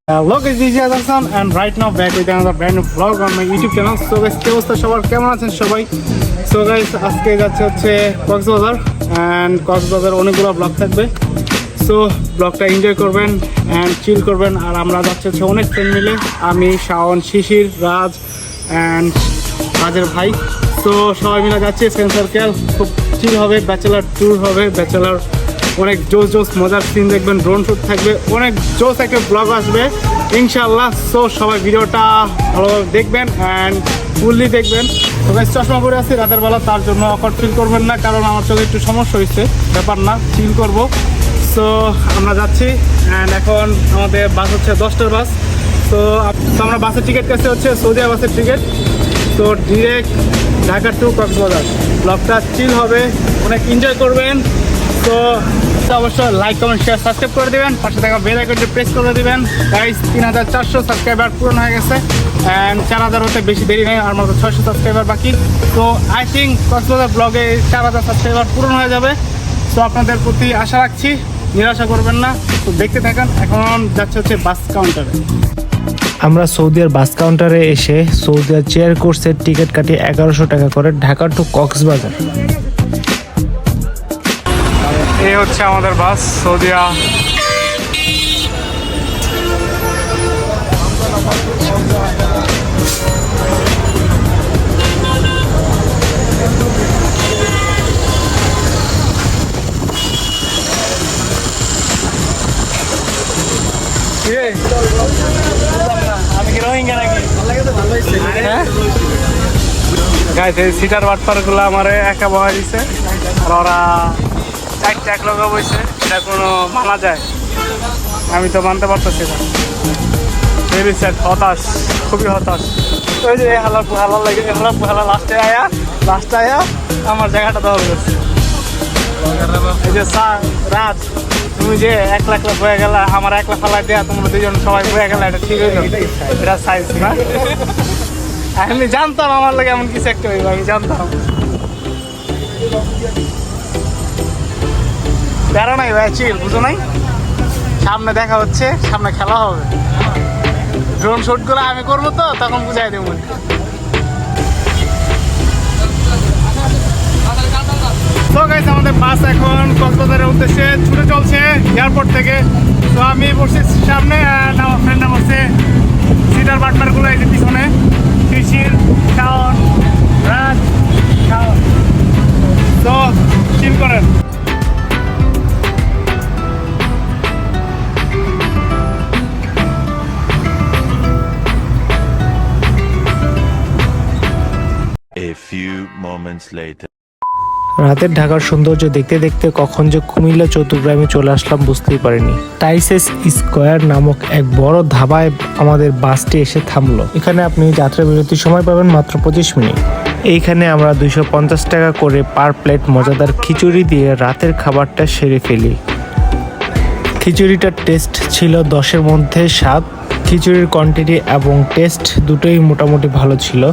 Hello guys, this is Hasan and right now back with another brand new vlog on my YouTube channel. So guys, কি অবস্থা সবার, কেমন আছেন সবাই? So guys, আজকে যাচ্ছে হচ্ছে কক্সবাজার and কক্সবাজার অনেকগুলো ব্লগ থাকবে। So ব্লগটা এনজয় করবেন and চিল করবেন। আর আমরা যাচ্ছে হচ্ছে অনেক ফ্রেন্ড মিলে, আমি, শাওন, শিশির, রাজ and রাজের ভাই। So সবাই মিলে যাচ্ছি ফ্রেন্ড সার্কেল, খুব চিল হবে, ব্যাচেলার ট্যুর হবে, ব্যাচেলার অনেক জোস মজার সিন দেখবেন, ড্রোন শ্যুট থাকবে, অনেক জোস একটা ব্লগ আসবে ইনশাআল্লাহ। সো সবাই ভিডিওটা ভালোভাবে দেখবেন অ্যান্ড ফুললি দেখবেন। তো গাইস, চশমা পরে আছি রাতের বেলা, তার জন্য অকওয়ার্ড ফিল করবেন না, কারণ আমার চোখে একটু সমস্যা হয়েছে, ব্যাপার না, চিল করব। সো আমরা যাচ্ছি অ্যান্ড এখন আমাদের বাস হচ্ছে 10টার বাস। তো আমরা বাসের টিকিট কাছে হচ্ছে সৌদি বাসের টিকিট। তো ডিরেক্ট ঢাকা টু কক্সবাজার। ব্লগটা চিল হবে, অনেক এনজয় করবেন। তো অবশ্যই লাইক, কমেন্ট, শেয়ার, সাবস্ক্রাইব করে দেবেন, পাশে থাকা বেল আইকনটি প্রেস করে দেবেন। গাইস 3400 সাবস্ক্রাইবার পূরণ হয়ে গেছে অ্যান্ড 4000 হতে বেশি দেরি নেই, আর মাত্র 600 সাবস্ক্রাইবার বাকি। তো আই থিঙ্ক কক্সবাজার ব্লগে 4000 সাবস্ক্রাইবার পূরণ হয়ে যাবে। তো আপনাদের প্রতি আশা রাখছি, নিরাশা করবেন না। তো দেখতে থাকেন। এখন যাচ্ছে হচ্ছে বাস কাউন্টারে। আমরা সৌদিয়ার বাস কাউন্টারে এসে সৌদিয়ার চেয়ার কোর্সের টিকিট কাটি 1100 টাকা করে ঢাকা টু কক্সবাজার। এই হচ্ছে আমাদের বাস সৌদিয়া। আমি কি রোহিঙ্গা নাকি? গাইস, এই সিটার বাটপারগুলো আমার একা বহাই দিছে, আর ওরা চার লোক বসে, এটা কোনো মানা যায়? আমি তো মানতে পারতেছি না। ভেরি স্যাড, হতাশ, খুবই হতাশ। ওই যে হালা লাগে, হালা লাস্টে আয়া আমার জায়গাটা দেওয়া হয়েছে। এই যে রাজ, তুমি যে একলা বয়ে গেলা, আমার একলা ফালাই দেয়া, তোমরা দুজন সবাই বয়ে গেলা, এটা ঠিক হয়ে যাবে? এটা সাইজ না? আমি জানতাম আমার লাগে এমন কিছু একটা হইব, আমি জানতাম। প্যারা নাই ভাই, চিল, বুঝো নাই? সামনে দেখা হচ্ছে, সামনে খেলা হবে, ড্রোন শুটগুলো আমি করবো, তো তখন বুঝাই দেবো। তো গাইস, আমাদের বাস এখন কক্সবাজারের উদ্দেশ্যে ছুটে চলছে এয়ারপোর্ট থেকে। তো আমি বসছি সামনে, আর আমার ফ্রেন্ডরা বসছে সিটার পার্টনারগুলো এই যে পিছনে, শিশির, শাওন, রাজ, তো চিল করেন। A few moments later. রাতের ঢাকার সৌন্দর্য দেখতে দেখতে কখন যে কুমিল্লা চৌদ্দগ্রামে চলে আসলাম বুঝতেই পারিনি। টাইসেস স্কোয়ার নামক এক বড় ধাবায় আমাদের বাসটি এসে থামলো। এখানে আপনি যাত্রা বিরতির সময় পাবেন মাত্র 25 মিনিট। এইখানে আমরা 250 টাকা করে পার প্লেট মজাদার খিচুড়ি দিয়ে রাতের খাবারটা সেরে ফেলি। খিচুড়িটার টেস্ট ছিল 10-এর মধ্যে 7। খিচুড়ির কোয়ান্টিটি এবং টেস্ট দুটোই মোটামুটি ভালো ছিল।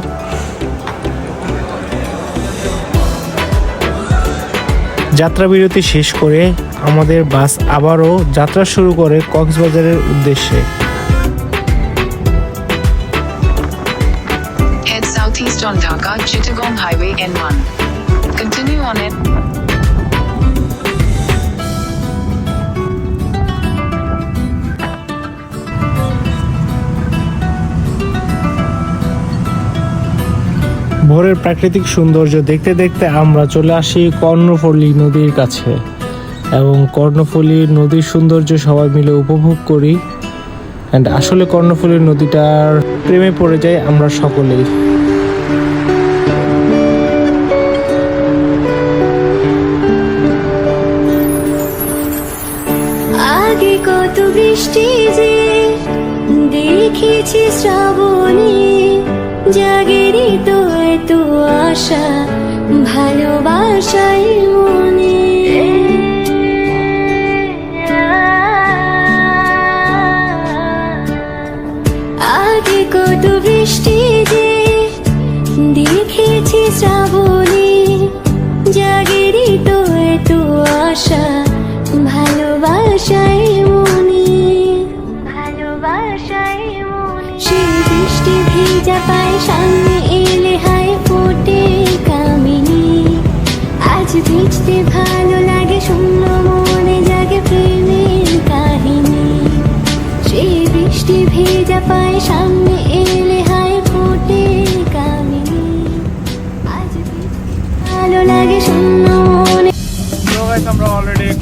যাত্রা বিরতি শেষ করে আমাদের বাস আবারও যাত্রা শুরু করে কক্সবাজারের উদ্দেশ্যে। Head southeast on Dhaka Chittagong Highway N1. Continue on it. ভোরের প্রাকৃতিক সৌন্দর্য দেখতে দেখতে আমরা চলে আসি কর্ণফুলী নদীর কাছে এবং কর্ণফুলী নদীর সৌন্দর্য সবাই মিলে উপভোগ করি। অ্যান্ড আসলে কর্ণফুলী নদীটার প্রেমে পড়ে যাই আমরা সকলেই। আগে কত বৃষ্টি যে দেখেছি শ্রাবণে, জাগেরই তো এত আশা, ভালোবাসাই মনে। আগে কত বৃষ্টি যে দেখেছি শ্রাবণে, জাগেরই তো এত আশা, ভালোবাসাই মনে, ভালোবাসা।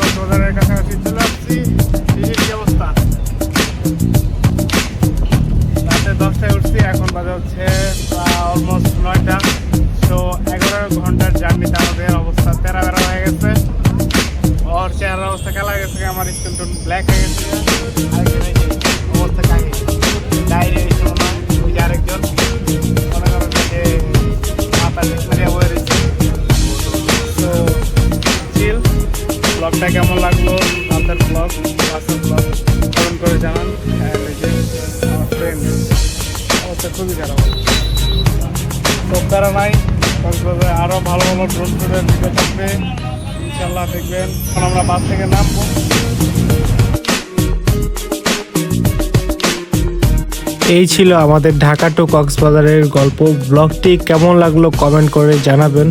কক্সবাজারের কাছাকাছি চলে আসছি। শিশির কি অবস্থা? রাতে 10টায় উঠছি, এখন বাজে হচ্ছে অলমোস্ট 9টা। তো 11 ঘন্টার জার্নিতে আমাদের অবস্থা তেরা বেড়া হয়ে গেছে। ওর চেহারার অবস্থা কালা গেছে, আমার স্কিন টোন ব্ল্যাক হয়ে গেছে। আরেকজন এই যে অবস্থা কাহি ডায়রিয়া হয়েছে মনে হয়। ওই যে আরেকজন মনে করেন যে মাথা ডিসমারিয়া বয়ে রয়েছে। তো চিল। ব্লগটা কেমন লাগলো, রাতের ব্লগ, বাসের ব্লগ কমেন্ট করে জানান। আর এই যে আমার ফ্রেন্ড অবস্থা খুবই খারাপ। তো তারা নাই, কক্সবাজারে আরও ভালো ভালো ড্রোন ট্যুরের ভিডিও থাকবে ইনশাল্লাহ, দেখবেন। এখন আমরা বাস থেকে নামবো। এই ছিল আমাদের ঢাকা টু কক্সবাজারের গল্প। ব্লগটি কেমন লাগলো কমেন্ট করে জানাবেন।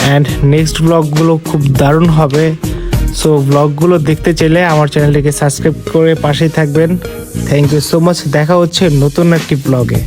অ্যান্ড নেক্সট ব্লগগুলো খুব দারুণ হবে। সো ব্লগগুলো দেখতে চাইলে আমার চ্যানেলটিকে সাবস্ক্রাইব করে পাশেই থাকবেন। Thank you so much. দেখা হচ্ছে নতুন একটি ব্লগে।